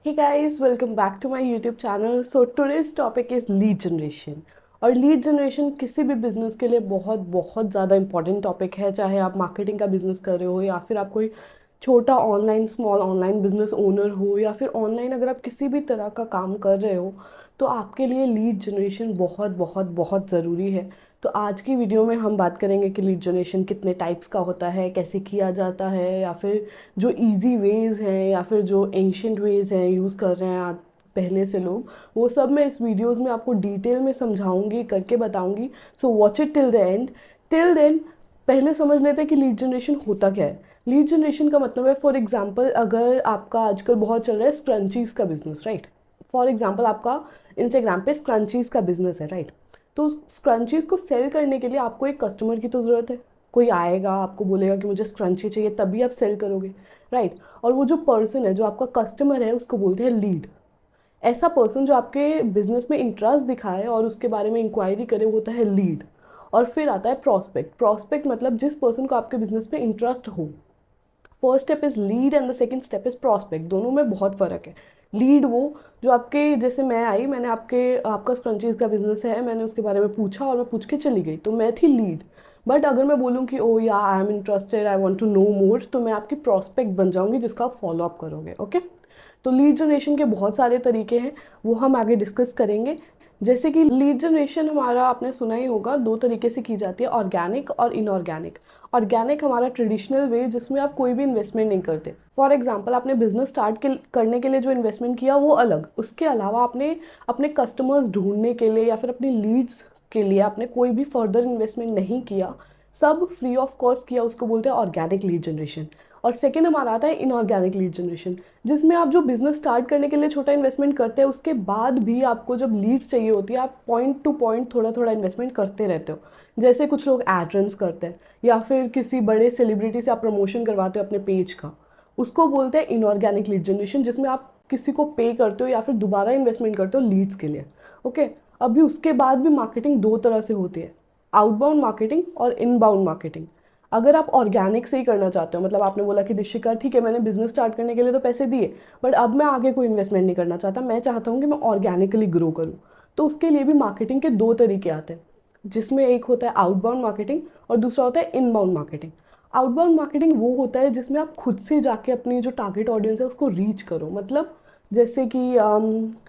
Hey guys, welcome back to my YouTube channel. So today's topic is lead generation. और lead generation किसी भी business के लिए बहुत बहुत ज़्यादा इंपॉर्टेंट टॉपिक है, चाहे आप मार्केटिंग का बिजनेस कर रहे हो या फिर आप कोई छोटा online small online business owner हो या फिर ऑनलाइन अगर आप किसी भी तरह का काम कर रहे हो तो आपके लिए लीड जनरेशन बहुत बहुत बहुत ज़रूरी है। तो आज की वीडियो में हम बात करेंगे कि लीड जनरेशन कितने टाइप्स का होता है, कैसे किया जाता है, या फिर जो इजी वेज हैं या फिर जो एंशियंट वेज हैं यूज़ कर रहे हैं आज पहले से लोग, वो सब मैं इस वीडियोस में आपको डिटेल में समझाऊंगी, करके बताऊंगी। So watch it till the end. Till then पहले समझ लेते हैं कि लीड जनरेशन होता क्या है। लीड जनरेशन का मतलब है, फॉर एग्जांपल अगर आपका आजकल बहुत चल रहा है स्क्रंचीज़ का बिजनेस, राइट। फॉर एग्जांपल आपका इंस्टाग्राम पे स्क्रंचीज़ का बिजनेस है, राइट। तो स्क्रंचीज़ को सेल करने के लिए आपको एक कस्टमर की तो ज़रूरत है। कोई आएगा आपको बोलेगा कि मुझे स्क्रंची चाहिए, तभी आप सेल करोगे, राइट। और वो जो पर्सन है, जो आपका कस्टमर है, उसको बोलते हैं लीड। ऐसा पर्सन जो आपके बिजनेस में इंटरेस्ट दिखाए और उसके बारे में इंक्वायरी करे, वो होता है लीड। और फिर आता है प्रॉस्पेक्ट। प्रॉस्पेक्ट मतलब जिस पर्सन को आपके बिजनेस में इंटरेस्ट हो। First step is lead and the second step is prospect. दोनों में बहुत फ़र्क है। लीड वो जो आपके, जैसे मैं आई, मैंने आपका स्क्रंचीज़ का बिजनेस है, मैंने उसके बारे में पूछा और मैं पूछ के चली गई, तो मैं थी लीड। बट अगर मैं बोलूँ कि oh yeah I am interested, I want to know more, तो मैं आपकी प्रॉस्पेक्ट बन जाऊँगी जिसका आप फॉलो अप करोगे। ओके। तो लीड जनरेशन के बहुत सारे तरीके हैं, वो हम आगे डिस्कस करेंगे। जैसे कि लीड जनरेशन हमारा, आपने सुना ही होगा, दो तरीके से की जाती है, ऑर्गेनिक और इनऑर्गेनिक। ऑर्गेनिक हमारा ट्रेडिशनल वे, जिसमें आप कोई भी इन्वेस्टमेंट नहीं करते। फॉर एग्जांपल आपने बिजनेस करने के लिए जो इन्वेस्टमेंट किया वो अलग, उसके अलावा आपने अपने कस्टमर्स ढूंढने के लिए या फिर अपनी लीड्स के लिए आपने कोई भी फर्दर इन्वेस्टमेंट नहीं किया, सब फ्री ऑफ कॉस्ट किया, उसको बोलते हैं ऑर्गेनिक लीड जनरेशन। और सेकेंड हमारा आता है इनऑर्गेनिक लीड जनरेशन, जिसमें आप जो बिजनेस स्टार्ट करने के लिए छोटा इन्वेस्टमेंट करते हैं, उसके बाद भी आपको जब लीड्स चाहिए होती है, आप पॉइंट टू पॉइंट थोड़ा थोड़ा इन्वेस्टमेंट करते रहते हो। जैसे कुछ लोग एड रन्स करते हैं या फिर किसी बड़े सेलिब्रिटी से आप प्रमोशन करवाते हो अपने पेज का, उसको बोलते हैं इनऑर्गेनिक लीड जनरेशन, जिसमें आप किसी को पे करते हो या फिर दोबारा इन्वेस्टमेंट करते हो लीड्स के लिए। ओके। अभी उसके बाद भी मार्केटिंग दो तरह से होती है, आउटबाउंड मार्केटिंग और इनबाउंड मार्केटिंग। अगर आप ऑर्गेनिक से ही करना चाहते हो, मतलब आपने बोला कि दिशिका ठीक है, मैंने बिजनेस स्टार्ट करने के लिए तो पैसे दिए, बट अब मैं आगे कोई इन्वेस्टमेंट नहीं करना चाहता, मैं चाहता हूँ कि मैं ऑर्गेनिकली ग्रो करूँ, तो उसके लिए भी मार्केटिंग के दो तरीके आते हैं, जिसमें एक होता है आउटबाउंड मार्केटिंग और दूसरा होता है इनबाउंड मार्केटिंग। आउटबाउंड मार्केटिंग वो होता है जिसमें आप खुद से जाके अपनी जो टारगेट ऑडियंस है उसको रीच करो। मतलब जैसे कि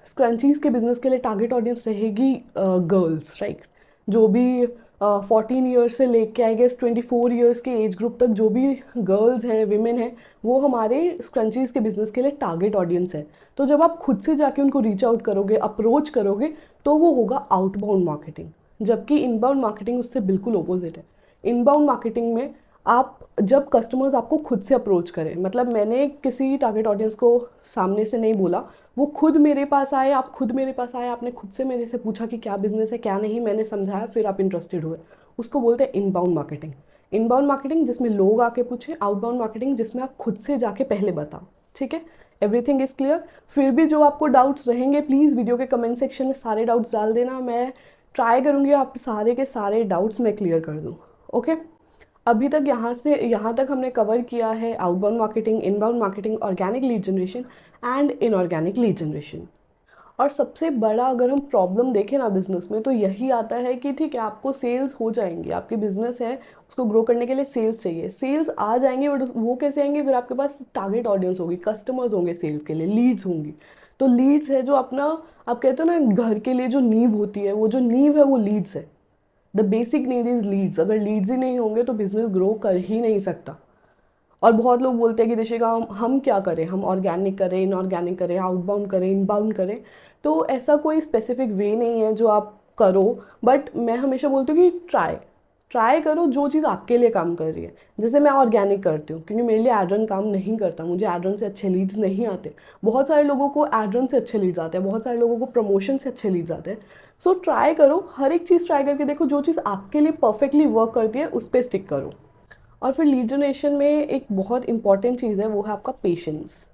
स्क्रंचीज़ के बिज़नेस के लिए टारगेट ऑडियंस रहेगी गर्ल्स, राइट। जो भी 14 ईयर्स से लेके आई गेस 24 ईयर्स के एज ग्रुप तक जो भी गर्ल्स हैं, विमेन हैं, वो हमारे स्क्रंचीज़ के बिज़नेस के लिए टारगेट ऑडियंस है। तो जब आप खुद से जाके उनको रीच आउट करोगे, अप्रोच करोगे, तो वो होगा आउटबाउंड मार्केटिंग। जबकि इनबाउंड मार्केटिंग उससे बिल्कुल अपोजिट है। इनबाउंड मार्केटिंग में आप, जब कस्टमर्स आपको खुद से अप्रोच करें, मतलब मैंने किसी टारगेट ऑडियंस को सामने से नहीं बोला, वो खुद मेरे पास आए, आप खुद मेरे पास आए, आपने खुद से मेरे से पूछा कि क्या बिजनेस है क्या नहीं, मैंने समझाया, फिर आप इंटरेस्टेड हुए, उसको बोलते हैं इनबाउंड मार्केटिंग। इनबाउंड मार्केटिंग जिसमें लोग आके पूछें, आउटबाउंड मार्केटिंग जिसमें आप खुद से जाके पहले बताओ। ठीक है, एवरीथिंग इज़ क्लियर। फिर भी जो आपको डाउट्स रहेंगे, प्लीज़ वीडियो के कमेंट सेक्शन में सारे डाउट्स डाल देना, मैं ट्राई करूँगी आप सारे के सारे डाउट्स मैं क्लियर कर दूँ। ओके। अभी तक यहाँ तक हमने कवर किया है outbound marketing, inbound marketing, organic lead generation and inorganic lead generation. और सबसे बड़ा अगर हम प्रॉब्लम देखें ना बिजनेस में, तो यही आता है कि ठीक है, आपको सेल्स हो जाएंगी, आपकी बिजनेस है, उसको ग्रो करने के लिए सेल्स चाहिए, सेल्स आ जाएंगे, बट वो कैसे आएंगे? अगर आपके पास टारगेट ऑडियंस होगी, कस्टमर्स होंगे, सेल्स के लिए लीड्स होंगी। तो लीड्स है जो अपना, आप कहते हो ना घर के लिए जो नींव होती है, वो जो नींव है वो लीड्स है। The basic need is leads. अगर लीड्स ही नहीं होंगे तो बिजनेस ग्रो कर ही नहीं सकता। और बहुत लोग बोलते हैं कि दिशिका हम क्या करें, हम ऑर्गेनिक करें, इनऑर्गेनिक करें, आउटबाउंड करें, इनबाउंड करें। तो ऐसा कोई स्पेसिफिक वे नहीं है जो आप करो, बट मैं हमेशा बोलती हूँ कि ट्राई ट्राई करो जो चीज़ आपके लिए काम कर रही है। जैसे मैं ऑर्गेनिक करती हूँ क्योंकि मेरे लिए एड रन काम नहीं करता, मुझे एड रन से अच्छे लीड्स नहीं आते। बहुत सारे लोगों को एड रन से अच्छे लीड्स आते हैं, बहुत सारे लोगों को प्रमोशन से अच्छे लीड्स आते हैं। सो ट्राई करो, हर एक चीज़ ट्राई करके देखो, जो चीज़ आपके लिए परफेक्टली वर्क करती है उस पर स्टिक करो। और फिर लीड जनरेशन में एक बहुत इंपॉर्टेंट चीज़ है, वो है आपका पेशेंस।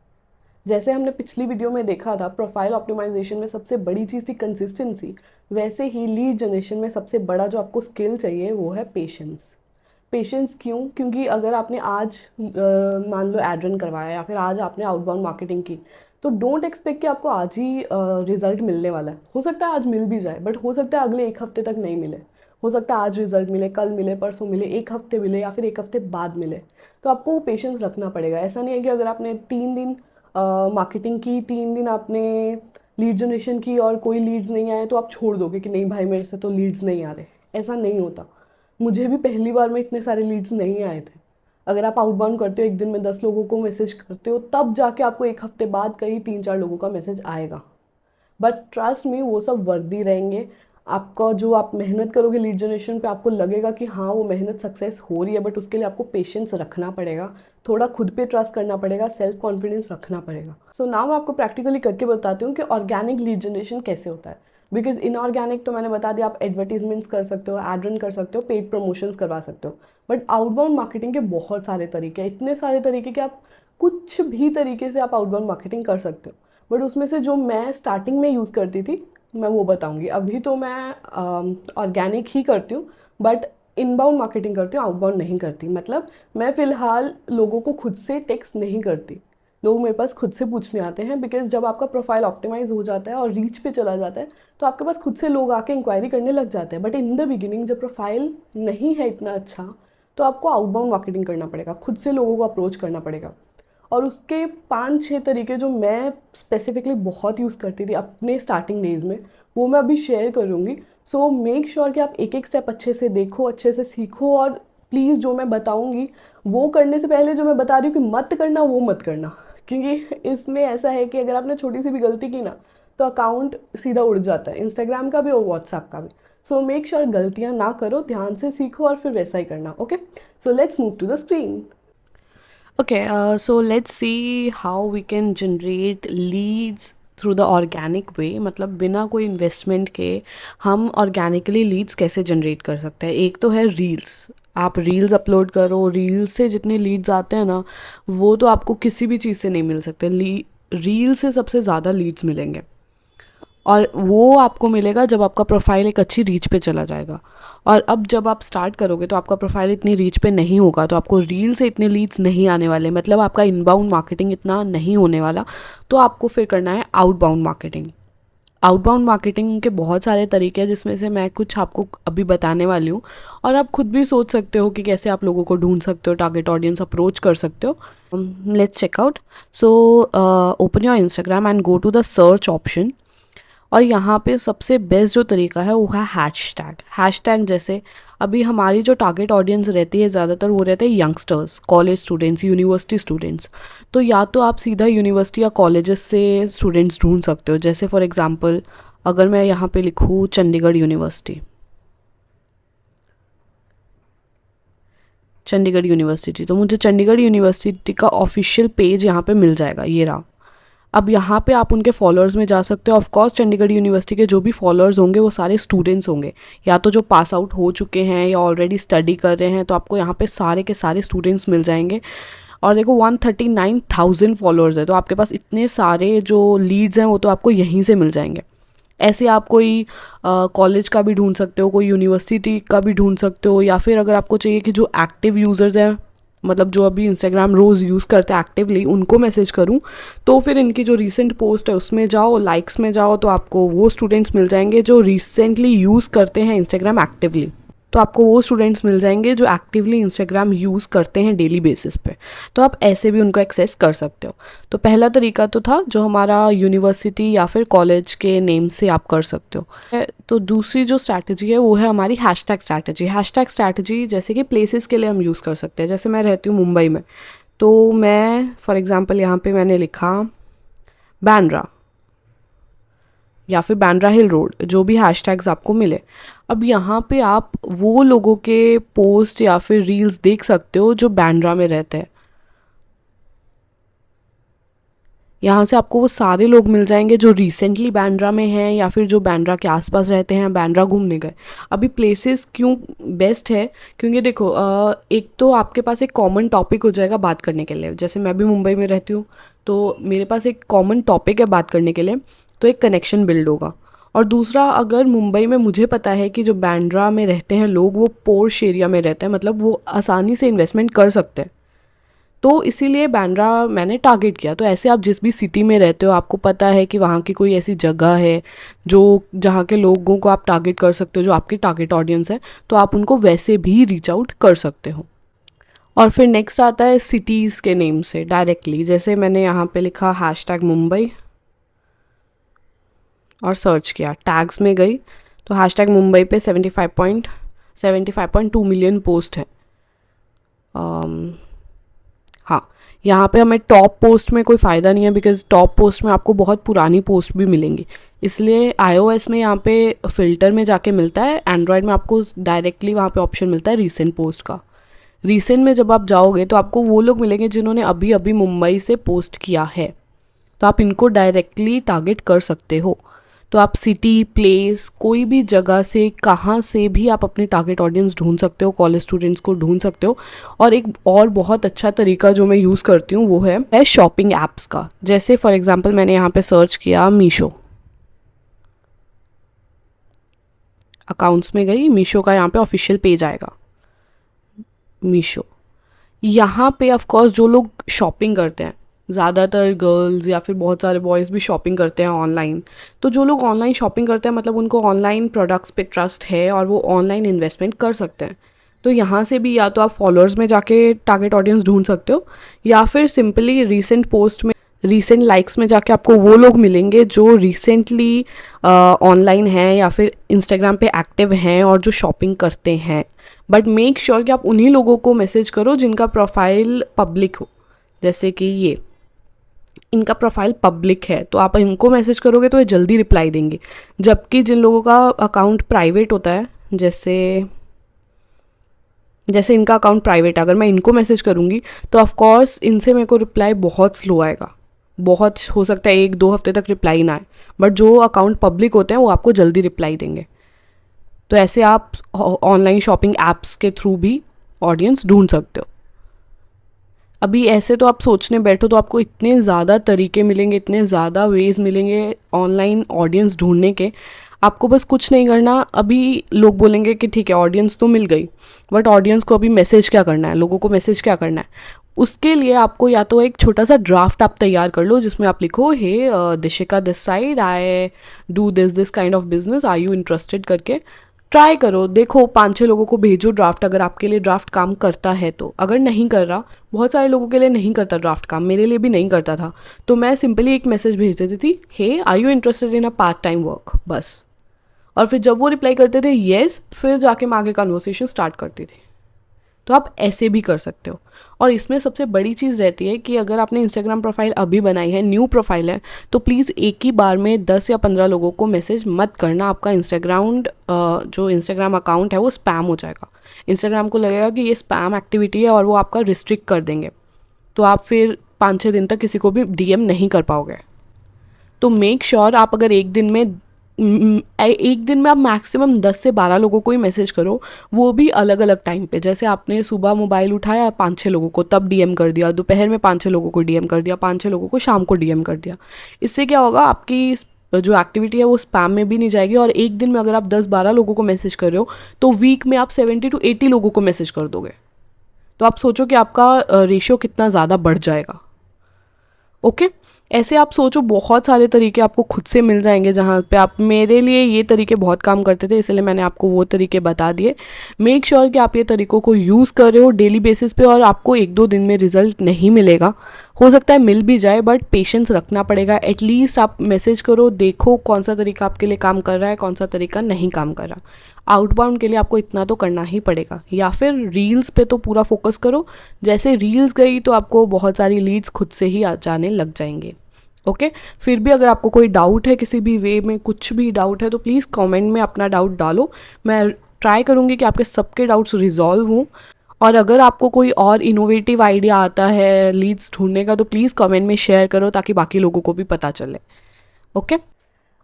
जैसे हमने पिछली वीडियो में देखा था, प्रोफाइल ऑप्टिमाइजेशन में सबसे बड़ी चीज़ थी कंसिस्टेंसी, वैसे ही लीड जनरेशन में सबसे बड़ा जो आपको स्किल चाहिए वो है पेशेंस। पेशेंस क्यों? क्योंकि अगर आपने आज मान लो एड रन करवाया या फिर आज आपने आउटबाउंड मार्केटिंग की, तो डोंट एक्सपेक्ट कि आपको आज ही रिजल्ट मिलने वाला है। हो सकता है आज मिल भी जाए, बट हो सकता है अगले एक हफ्ते तक नहीं मिले। हो सकता है आज रिजल्ट मिले, कल मिले, परसों मिले, एक हफ्ते मिले, या फिर एक हफ्ते बाद मिले। तो आपको वो पेशेंस रखना पड़ेगा। ऐसा नहीं है कि अगर आपने 3 दिन मार्केटिंग की, 3 दिन आपने लीड जनरेशन की और कोई लीड्स नहीं आए तो आप छोड़ दोगे कि नहीं भाई मेरे से तो लीड्स नहीं आ रहे। ऐसा नहीं होता। मुझे भी पहली बार में इतने सारे लीड्स नहीं आए थे। अगर आप आउटबाउंड करते हो, एक दिन में 10 लोगों को मैसेज करते हो, तब जाके आपको एक हफ्ते बाद कहीं 3-4 लोगों का मैसेज आएगा। बट ट्रस्ट मी, वो सब वर्दी रहेंगे। आपका जो आप मेहनत करोगे लीड जनरेशन पे, आपको लगेगा कि हाँ वो मेहनत सक्सेस हो रही है, बट उसके लिए आपको पेशेंस रखना पड़ेगा, थोड़ा खुद पे ट्रस्ट करना पड़ेगा, सेल्फ कॉन्फिडेंस रखना पड़ेगा। सो नाउ मैं आपको प्रैक्टिकली करके बताती हूँ कि ऑर्गेनिक लीड जनरेशन कैसे होता है। बिकॉज इनऑर्गेनिक तो मैंने बता दिया, आप एडवर्टीजमेंट्स कर सकते हो, एड रन कर सकते हो, पेड प्रमोशंस करवा सकते हो। बट आउटबाउंड मार्केटिंग के बहुत सारे तरीके हैं, इतने सारे तरीके कि आप कुछ भी तरीके से आप आउटबाउंड मार्केटिंग कर सकते हो। बट उसमें से जो मैं स्टार्टिंग में यूज़ करती थी, मैं वो बताऊंगी। अभी तो मैं ऑर्गेनिक ही करती हूँ, बट इनबाउंड मार्केटिंग करती हूँ, आउटबाउंड नहीं करती। मतलब मैं फ़िलहाल लोगों को खुद से टेक्स्ट नहीं करती। लोग मेरे पास खुद से पूछने आते हैं, बिकॉज जब आपका प्रोफाइल ऑप्टिमाइज हो जाता है और रीच पे चला जाता है, तो आपके पास खुद से लोग आके इंक्वायरी करने लग जाते हैं। बट इन द बिगिनिंग जब प्रोफाइल नहीं है इतना अच्छा, तो आपको आउटबाउंड मार्केटिंग करना पड़ेगा, खुद से लोगों को अप्रोच करना पड़ेगा। और उसके 5-6 तरीके जो मैं स्पेसिफिकली बहुत यूज़ करती थी अपने स्टार्टिंग डेज में, वो मैं अभी शेयर करूँगी। सो मेक श्योर कि आप एक एक स्टेप अच्छे से देखो, अच्छे से सीखो, और प्लीज़ जो मैं बताऊँगी वो करने से पहले जो मैं बता रही हूँ कि मत करना, वो मत करना। क्योंकि इसमें ऐसा है कि अगर आपने छोटी सी भी गलती की ना, तो अकाउंट सीधा उड़ जाता है, इंस्टाग्राम का भी और व्हाट्सएप का भी। सो मेक श्योर गलतियाँ ना करो, ध्यान से सीखो और फिर वैसा ही करना। Okay, so let's move to the screen. Okay, so let's see how we can generate leads through the organic way. मतलब बिना कोई इन्वेस्टमेंट के हम ऑर्गेनिकली लीड्स कैसे जनरेट कर सकते हैं। एक तो है रील्स। आप रील्स अपलोड करो, रील्स से जितने लीड्स आते हैं ना, वो तो आपको किसी भी चीज़ से नहीं मिल सकते। रील से सबसे ज़्यादा लीड्स मिलेंगे, और वो आपको मिलेगा जब आपका प्रोफाइल एक अच्छी रीच पे चला जाएगा। और अब जब आप स्टार्ट करोगे तो आपका प्रोफाइल इतनी रीच पे नहीं होगा, तो आपको रील से इतने लीड्स नहीं आने वाले, मतलब आपका इनबाउंड मार्केटिंग इतना नहीं होने वाला। तो आपको फिर करना है आउटबाउंड मार्केटिंग। आउटबाउंड मार्केटिंग के बहुत सारे तरीके हैं, जिसमें से मैं कुछ आपको अभी बताने वाली हूँ, और आप खुद भी सोच सकते हो कि कैसे आप लोगों को ढूंढ सकते हो, टारगेट ऑडियंस अप्रोच कर सकते हो। Let's check out. So open your Instagram and go to the search option. और यहाँ पे सबसे बेस्ट जो तरीका है वो है हैशटैग। हैशटैग जैसे अभी हमारी जो टारगेट ऑडियंस रहती है ज़्यादातर वो रहते हैं youngsters, college students, university students. तो या तो आप सीधा यूनिवर्सिटी या कॉलेजेस से स्टूडेंट्स ढूंढ सकते हो। जैसे फॉर एग्जांपल अगर मैं यहाँ पे लिखूँ चंडीगढ़ यूनिवर्सिटी, चंडीगढ़ यूनिवर्सिटी, तो मुझे चंडीगढ़ यूनिवर्सिटी का ऑफिशियल पेज यहाँ पे मिल जाएगा, ये रहा। अब यहाँ पे आप उनके फॉलोअर्स में जा सकते हो। ऑफ कोर्स चंडीगढ़ यूनिवर्सिटी के जो भी फॉलोअर्स होंगे वो सारे स्टूडेंट्स होंगे, या तो जो पास आउट हो चुके हैं या ऑलरेडी स्टडी कर रहे हैं, तो आपको यहाँ पे सारे के सारे स्टूडेंट्स मिल जाएंगे। और देखो 139,000 फॉलोअर्स है, तो आपके पास इतने सारे जो लीड्स हैं वो तो आपको यहीं से मिल जाएंगे। ऐसे आप कोई कॉलेज का भी ढूंढ सकते हो, कोई यूनिवर्सिटी का भी ढूंढ सकते हो, या फिर अगर आपको चाहिए कि जो एक्टिव यूज़र्स हैं, मतलब जो अभी इंस्टाग्राम रोज़ यूज़ करते हैं एक्टिवली, उनको मैसेज करूं, तो फिर इनकी जो रीसेंट पोस्ट है उसमें जाओ, लाइक्स में जाओ, तो आपको वो स्टूडेंट्स मिल जाएंगे जो रिसेंटली यूज़ करते हैं इंस्टाग्राम एक्टिवली। तो आपको वो स्टूडेंट्स मिल जाएंगे जो एक्टिवली इंस्टाग्राम यूज़ करते हैं डेली बेसिस पे। तो आप ऐसे भी उनको एक्सेस कर सकते हो। तो पहला तरीका तो था जो हमारा यूनिवर्सिटी या फिर कॉलेज के नेम से आप कर सकते हो। तो दूसरी जो स्ट्रैटेजी है वो है हमारी हैशटैग स्ट्रैटेजी। हैशटैग स्ट्रैटेजी जैसे कि प्लेसेस के लिए हम यूज़ कर सकते हैं। जैसे मैं रहती हूँ मुंबई में, तो मैं फॉर एग्ज़ाम्पल यहाँ पे मैंने लिखा बांद्रा या फिर बांद्रा हिल रोड, जो भी हैशटैग्स आपको मिले। अब यहाँ पे आप वो लोगों के पोस्ट या फिर रील्स देख सकते हो जो बांद्रा में रहते हैं। यहाँ से आपको वो सारे लोग मिल जाएंगे जो रिसेंटली बांद्रा में हैं या फिर जो बांद्रा के आसपास रहते हैं, बांद्रा घूमने गए। अभी प्लेसेस क्यों बेस्ट है, क्योंकि देखो एक तो आपके पास एक कॉमन टॉपिक हो जाएगा बात करने के लिए। जैसे मैं भी मुंबई में रहती हूँ, तो मेरे पास एक कॉमन टॉपिक है बात करने के लिए, तो एक कनेक्शन बिल्ड होगा। और दूसरा, अगर मुंबई में मुझे पता है कि जो बांद्रा में रहते हैं लोग वो पोर्श एरिया में रहते हैं, मतलब वो आसानी से इन्वेस्टमेंट कर सकते हैं, तो इसीलिए बांद्रा मैंने टारगेट किया। तो ऐसे आप जिस भी सिटी में रहते हो, आपको पता है कि वहाँ की कोई ऐसी जगह है जो जहाँ के लोगों को आप टारगेट कर सकते हो, जो आपकी टारगेट ऑडियंस है, तो आप उनको वैसे भी रीच आउट कर सकते हो। और फिर नेक्स्ट आता है सिटीज़ के नेम से डायरेक्टली। जैसे मैंने यहाँ पे लिखा हैशटैग मुंबई और सर्च किया, टैग्स में गई, तो हैशटैग मुंबई पे 75.2 मिलियन पोस्ट है। हाँ, यहाँ पे हमें टॉप पोस्ट में कोई फ़ायदा नहीं है, बिकॉज टॉप पोस्ट में आपको बहुत पुरानी पोस्ट भी मिलेंगी। इसलिए iOS में यहाँ पे फ़िल्टर में जाके मिलता है, एंड्रॉयड में आपको डायरेक्टली वहाँ पे ऑप्शन मिलता है रीसेंट पोस्ट का। रीसेंट में जब आप जाओगे तो आपको वो लोग मिलेंगे जिन्होंने अभी अभी मुंबई से पोस्ट किया है, तो आप इनको डायरेक्टली टारगेट कर सकते हो। तो आप सिटी, प्लेस, कोई भी जगह से, कहाँ से भी आप अपनी टारगेट ऑडियंस ढूंढ सकते हो, कॉलेज स्टूडेंट्स को ढूंढ सकते हो। और एक और बहुत अच्छा तरीका जो मैं यूज़ करती हूँ वो है शॉपिंग ऐप्स का। जैसे फॉर एग्जांपल मैंने यहाँ पे सर्च किया मीशो, अकाउंट्स में गई, मीशो का यहाँ पे ऑफिशियल पेज आएगा, मीशो। यहाँ पे ऑफ कोर्स जो लोग शॉपिंग करते हैं, ज़्यादातर गर्ल्स या फिर बहुत सारे बॉयज़ भी शॉपिंग करते हैं ऑनलाइन। तो जो लोग ऑनलाइन शॉपिंग करते हैं, मतलब उनको ऑनलाइन प्रोडक्ट्स पे ट्रस्ट है और वो ऑनलाइन इन्वेस्टमेंट कर सकते हैं। तो यहाँ से भी या तो आप फॉलोअर्स में जाके टारगेट ऑडियंस ढूंढ सकते हो, या फिर सिंपली रीसेंट पोस्ट में, रीसेंट लाइक्स में जाके आपको वो लोग मिलेंगे जो रिसेंटली ऑनलाइन हैं या फिर इंस्टाग्राम पे एक्टिव हैं और जो शॉपिंग करते हैं। बट मेक श्योर कि आप उन्हीं लोगों को मैसेज करो जिनका प्रोफाइल पब्लिक हो। जैसे कि ये, इनका प्रोफाइल पब्लिक है, तो आप इनको मैसेज करोगे तो ये जल्दी रिप्लाई देंगे। जबकि जिन लोगों का अकाउंट प्राइवेट होता है, जैसे जैसे इनका अकाउंट प्राइवेट है, अगर मैं इनको मैसेज करूँगी तो ऑफ कोर्स इनसे मेरे को रिप्लाई बहुत स्लो आएगा, बहुत हो सकता है 1-2 हफ्ते तक रिप्लाई ना आए। बट जो अकाउंट पब्लिक होते हैं वो आपको जल्दी रिप्लाई देंगे। तो ऐसे आप ऑनलाइन शॉपिंग ऐप्स के थ्रू भी ऑडियंस ढूंढ सकते हो। अभी ऐसे तो आप सोचने बैठो तो आपको इतने ज़्यादा तरीके मिलेंगे, इतने ज़्यादा वेज मिलेंगे ऑनलाइन ऑडियंस ढूंढने के। आपको बस कुछ नहीं करना। अभी लोग बोलेंगे कि ठीक है ऑडियंस तो मिल गई, बट ऑडियंस को अभी मैसेज क्या करना है, लोगों को मैसेज क्या करना है। उसके लिए आपको या तो एक छोटा सा ड्राफ्ट आप तैयार कर लो, जिसमें आप लिखो, hey Dishika this side, I do this kind of business, are you interested, करके ट्राई करो। देखो 5-6 लोगों को भेजो ड्राफ्ट, अगर आपके लिए ड्राफ्ट काम करता है तो। अगर नहीं कर रहा, बहुत सारे लोगों के लिए नहीं करता ड्राफ्ट काम, मेरे लिए भी नहीं करता था, तो मैं सिंपली एक मैसेज भेज देती थी, hey are you interested in a part time work, बस। और फिर जब वो रिप्लाई करते थे येस, फिर जाके मैं आगे कन्वर्सेशन स्टार्ट करती थी। तो आप ऐसे भी कर सकते हो। और इसमें सबसे बड़ी चीज़ रहती है कि अगर आपने इंस्टाग्राम प्रोफाइल अभी बनाई है, न्यू प्रोफाइल है, तो प्लीज़ एक ही बार में 10 या 15 लोगों को मैसेज मत करना। आपका जो इंस्टाग्राम अकाउंट है वो स्पैम हो जाएगा। इंस्टाग्राम को लगेगा कि ये स्पैम एक्टिविटी है और वो आपका रिस्ट्रिक्ट कर देंगे। तो आप फिर 5-6 दिन तक किसी को भी डीएम नहीं कर पाओगे। तो मेक श्योर आप अगर एक दिन में आप मैक्सिमम 10 से 12 लोगों को ही मैसेज करो, वो भी अलग अलग टाइम पे। जैसे आपने सुबह मोबाइल उठाया 5-6 लोगों को तब डीएम कर दिया, दोपहर में 5-6 लोगों को डीएम कर दिया, 5-6 लोगों को शाम को डीएम कर दिया। इससे क्या होगा, आपकी जो एक्टिविटी है वो स्पैम में भी नहीं जाएगी। और एक दिन में अगर आप 10-12 लोगों को मैसेज कर रहे हो, तो वीक में आप 70-80 लोगों को मैसेज कर दोगे। तो आप सोचो कि आपका रेशियो कितना ज़्यादा बढ़ जाएगा। ओके, ऐसे आप सोचो, बहुत सारे तरीके आपको खुद से मिल जाएंगे जहाँ पे आप, मेरे लिए ये तरीके बहुत काम करते थे, इसलिए मैंने आपको वो तरीके बता दिए। मेक श्योर कि आप ये तरीक़ों को यूज़ कर रहे हो डेली बेसिस पे। और आपको 1-2 दिन में रिजल्ट नहीं मिलेगा, हो सकता है मिल भी जाए, बट पेशेंस रखना पड़ेगा। एटलीस्ट आप मैसेज करो, देखो कौन सा तरीका आपके लिए काम कर रहा है, कौन सा तरीका नहीं काम कर रहा। आउटबाउंड के लिए आपको इतना तो करना ही पड़ेगा। या फिर रील्स पे तो पूरा फोकस करो, जैसे रील्स गई तो आपको बहुत सारी लीड्स खुद से ही आ जाने लग जाएंगे। ओके, फिर भी अगर आपको कोई डाउट है, किसी भी वे में कुछ भी डाउट है, तो प्लीज़ कमेंट में अपना डाउट डालो। मैं ट्राई करूँगी कि आपके सबके डाउट्स रिजॉल्व हों। और अगर आपको कोई और इनोवेटिव आइडिया आता है लीड्स ढूंढने का, तो प्लीज़ कमेंट में शेयर करो ताकि बाकी लोगों को भी पता चले। Okay,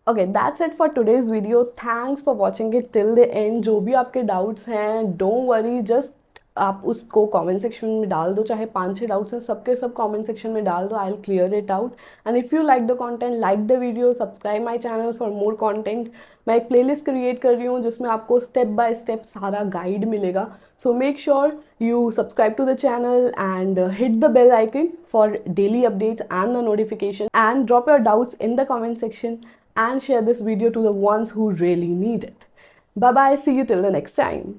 okay, that's it for today's video. Thanks for watching it till the and. जो भी आपके डाउट्स हैं, डोंट वरी, जस्ट आप उसको कमेंट सेक्शन में डाल दो, चाहे 5-6 डाउट्स हैं सबके सब कमेंट सेक्शन में डाल दो, I will clear it out. And if you like the content, like the video, subscribe my channel for more content. मैं एक प्लेलिस्ट क्रिएट कर रही हूँ जिसमें आपको स्टेप बाय स्टेप सारा गाइड मिलेगा। So make sure you subscribe to the channel and hit the bell icon for daily updates and the notification, and drop your doubts in the comment section and share this video to the ones who really need it. Bye bye, see you till the next time.